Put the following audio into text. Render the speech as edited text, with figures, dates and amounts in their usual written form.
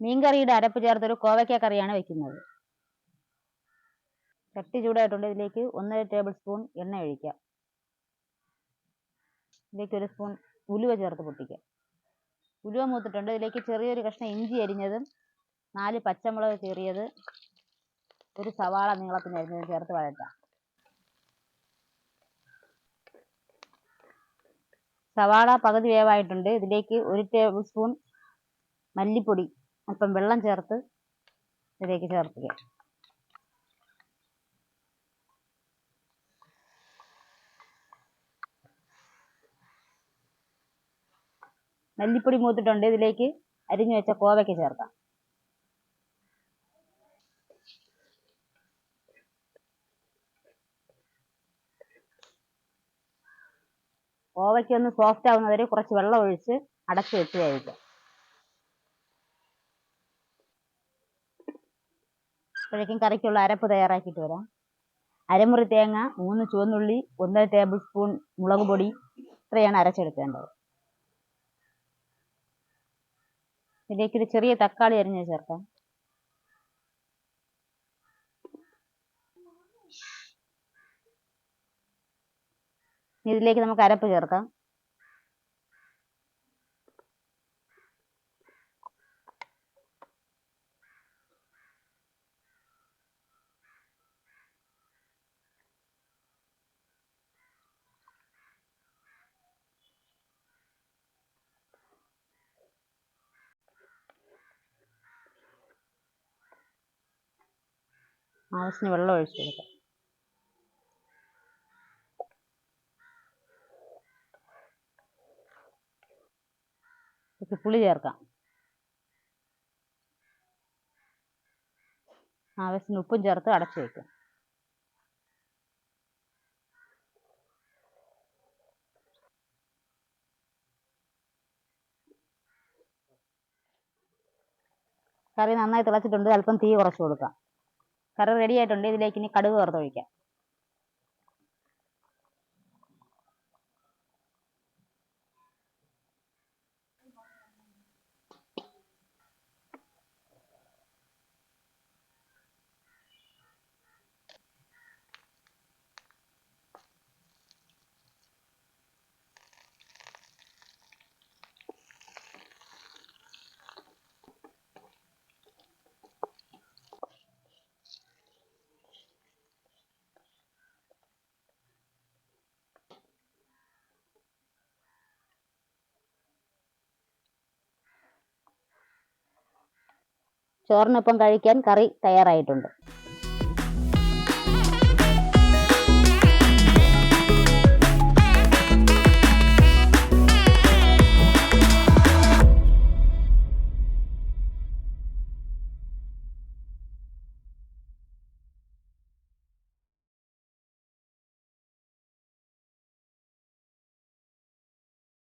മീൻകറിയുടെ അരപ്പ് ചേർത്തൊരു കോവയ്ക്ക കറിയാണ് വെക്കുന്നത്. ചട്ടി ചൂടായിട്ടുണ്ട്. ഇതിലേക്ക് 1 ടേബിൾ സ്പൂൺ എണ്ണ ഒഴിക്കാം. ഇതിലേക്ക് 1 സ്പൂൺ ഉലുവ ചേർത്ത് പൊട്ടിക്കാം. ഉലുവ മൂത്തിട്ടുണ്ട്. ഇതിലേക്ക് ചെറിയൊരു കഷ്ണം ഇഞ്ചി അരിഞ്ഞതും 4 പച്ചമുളക് കീറിയത്, 1 സവാള നീളത്തിന് അരിഞ്ഞതും ചേർത്ത് വഴറ്റാം. സവാള പകുതി വേവായിട്ടുണ്ട്. ഇതിലേക്ക് 1 ടേബിൾ സ്പൂൺ മല്ലിപ്പൊടി അല്പം വെള്ളം ചേർത്ത് ഇതിലേക്ക് ചേർക്കുക. മല്ലിപ്പൊടി മൂത്തിട്ടുണ്ട്. ഇതിലേക്ക് അരിഞ്ഞു വെച്ച കോവയ്ക്ക ചേർക്കാം. കോവയ്ക്ക ഒന്ന് സോഫ്റ്റ് ആവുന്നവരെ കുറച്ച് വെള്ളം ഒഴിച്ച് അടച്ചു വെച്ച് കഴിക്കാം. അപ്പോഴേക്കും കറിക്കുള്ള അരപ്പ് തയ്യാറാക്കിയിട്ട് വരാം. അരമുറി തേങ്ങ, 3 ചുവന്നുള്ളി, 1 ടേബിൾ സ്പൂൺ മുളക് പൊടി, ഇത്രയാണ് അരച്ചെടുക്കേണ്ടത്. ഇതിലേക്ക് ഒരു ചെറിയ തക്കാളി അരിഞ്ഞ് ചേർക്കാം. ഇതിലേക്ക് നമുക്ക് അരപ്പ് ചേർക്കാം. ആവശ്യത്തിന് വെള്ളം ഒഴിച്ചു കൊടുക്കാം. പുളി ചേർക്കാം. ആവശ്യത്തിന് ഉപ്പും ചേർത്ത് അടച്ചു വയ്ക്കാം. കറി നന്നായി തിളച്ചിട്ടുണ്ട്. അല്പം തീ കുറച്ച് കൊടുക്കാം. കറി റെഡി ആയിട്ടുണ്ട്. ഇതിലേക്ക് ഇനി കടുക് വറുത്തൊഴിക്കാം. ചോറിനൊപ്പം കഴിക്കാൻ കറി തയ്യാറായിട്ടുണ്ട്.